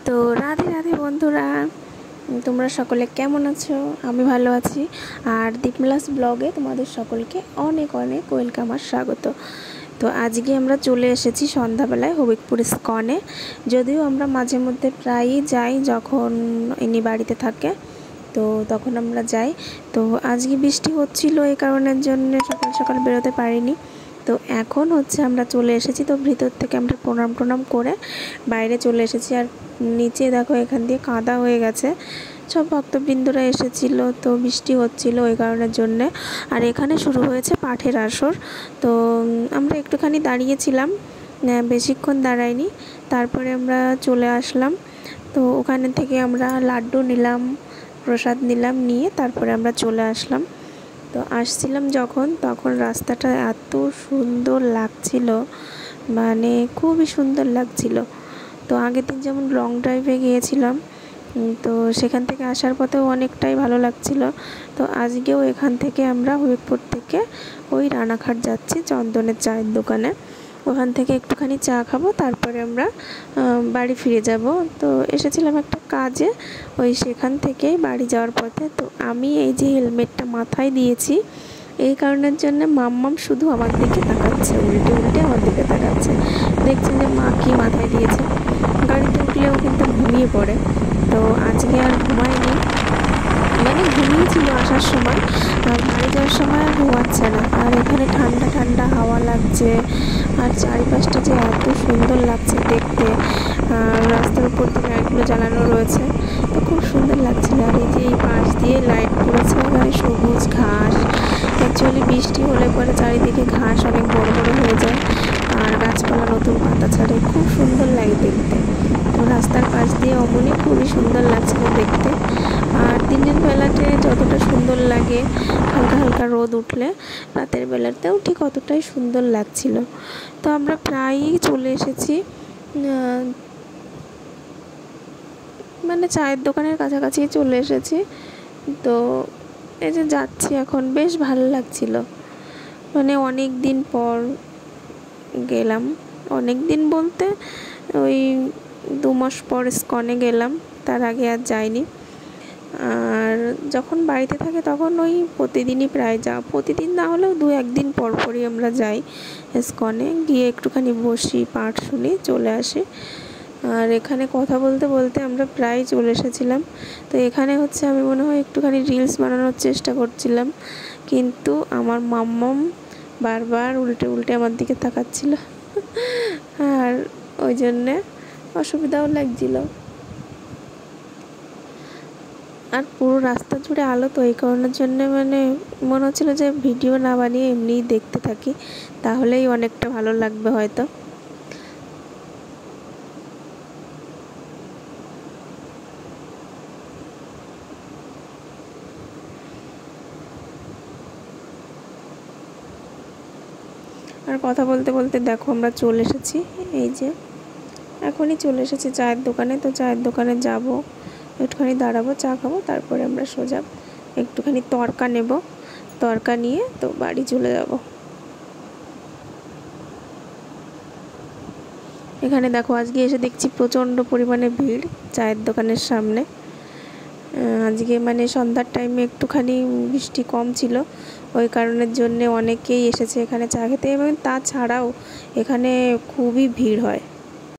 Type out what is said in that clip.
তো রাধে রাধে বন্ধুরা, তোমরা সকলে কেমন আছো? আমি ভালো আছি। আর দীপমালাস ব্লগে তোমাদের সকলকে অনেক অনেক ওয়েলকাম আর স্বাগত। তো আজকে আমরা চলে এসেছি সন্ধ্যাবেলায় হবিবপুর ইস্কনে। যদিও আমরা মাঝে মধ্যে প্রায়ই যাই, যখন ইনি বাড়িতে থাকে তো তখন আমরা যাই। তো আজকে বৃষ্টি হচ্ছিল, এই কারণের জন্য সকাল সকাল বেরোতে পারিনি। তো এখন হচ্ছে আমরা চলে এসেছি, তো ভিতর থেকে আমরা প্রণাম করে বাইরে চলে এসেছি। আর নিচে দেখো এখান দিয়ে কাদা হয়ে গেছে, সব ভক্তবৃন্দরা এসেছিল, তো বৃষ্টি হচ্ছিল ওই কারণের জন্যে। আর এখানে শুরু হয়েছে পাঠের আসর। তো আমরা একটুখানি দাঁড়িয়েছিলাম, বেশিক্ষণ দাঁড়াইনি, তারপরে আমরা চলে আসলাম। তো ওখানে থেকে আমরা লাড্ডু নিলাম, প্রসাদ নিলাম, নিয়ে তারপরে আমরা চলে আসলাম। তো আসছিলাম যখন, তখন রাস্তাটা এত সুন্দর লাগছিল, মানে খুবই সুন্দর লাগছিল। তো আগের দিন যেমন লং ড্রাইভে গিয়েছিলাম, তো সেখান থেকে আসার পথেও অনেকটাই ভালো লাগছিল। তো আজকেও এখান থেকে আমরা হবিবপুর থেকে ওই রানাঘাট যাচ্ছি চন্দনের চায়ের দোকানে। ওখান থেকে একটুখানি চা খাবো, তারপরে আমরা বাড়ি ফিরে যাব। তো এসেছিলাম একটা কাজে, ওই সেখান থেকেই বাড়ি যাওয়ার পথে। তো আমি এই যে হেলমেটটা মাথায় দিয়েছি, এই কারণের জন্য মাম্মাম শুধু আমার দিকে তাকাচ্ছে, উল্টে উল্টে আমার দিকে তাকাচ্ছে। দেখছেন যে মা কি মাথায় দিয়েছে। গাড়িতে উঠলেও কিন্তু ঘুমিয়ে পড়ে। তো আজকে আর ঘুমায়নি, মানে ঘুমিয়েছিল আসার সময়, বাড়ি যাওয়ার সময় আর ঘুমাচ্ছে না। আর এখানে ঠান্ডা ঠান্ডা হাওয়া লাগছে, আর চারিপাশটা যে এত সুন্দর লাগছে দেখতে। রাস্তার উপর দিয়ে লাইটগুলো জ্বালানো রয়েছে, তো খুব সুন্দর লাগছিল। আর এই যে এই পাশ দিয়ে লাইট পড়েছে, এখানে সবুজ ঘাস। অ্যাকচুয়ালি বৃষ্টি হলে পরে চারিদিকে ঘাস অনেক বড় বড় হয়ে যায়, আর গাছপালা নতুন পাতা ছাড়ে, খুব সুন্দর লাগে দেখতে। তো রাস্তার পাশ দিয়ে অমনি খুবই সুন্দর লাগছিল দেখতে। আর দিনের বেলাতে যতটা সুন্দর লাগে, হালকা হালকা রোদ উঠলে রাতের বেলাতেও ঠিক অতটাই সুন্দর লাগছিল। তো আমরা প্রায়ই চলে এসেছি, মানে চায়ের দোকানের কাছাকাছি চলে এসেছি। তো এই যে যাচ্ছি এখন, বেশ ভালো লাগছিল, মানে অনেক দিন পর গেলাম। অনেক দিন বলতে ওই 2 মাস পর ইস্কনে গেলাম, তার আগে আর যাইনি। আর যখন বাড়িতে থাকে তখন ওই প্রতিদিনই প্রায় প্রতিদিন না হলেও 2-1 দিন পর পরই আমরা যাই ইস্কনে, গিয়ে একটুখানি বসি, পাঠ শুনি, চলে আসি। আর এখানে কথা বলতে বলতে আমরা প্রায় চলে এসেছিলাম। তো এখানে হচ্ছে আমি মনে হয় একটুখানি রিলস বানানোর চেষ্টা করছিলাম, কিন্তু আমার মাম্মাম বারবার উল্টে উল্টে আমার দিকে তাকাচ্ছিল, আর ওই জন্যে অসুবিধাও লাগছিল। আর পুরো রাস্তা জুড়ে আলো, তো এই কারণের জন্য মানে মনে হচ্ছিলো যে ভিডিও না বানিয়ে এমনিই দেখতে থাকি, তাহলেই অনেকটা ভালো লাগবে হয়তো। আর কথা বলতে বলতে দেখো আমরা চলে এসেছি, এই যে এখনই চলে এসেছি চায়ের দোকানে। তো চায়ের দোকানে যাব, একটুখানি দাঁড়াবো, চা খাবো, তারপরে আমরা সোজা একটুখানি তড়কা নেব, তড়কা নিয়ে তো বাড়ি চলে যাব। এখানে দেখো আজকে এসে দেখছি প্রচণ্ড পরিমাণে ভিড় চায়ের দোকানের সামনে। আজকে মানে সন্ধ্যার টাইমে একটুখানি বৃষ্টি কম ছিল, ওই কারণের জন্যে অনেকেই এসেছে এখানে চা খেতে, এবং তাছাড়াও এখানে খুবই ভিড় হয়।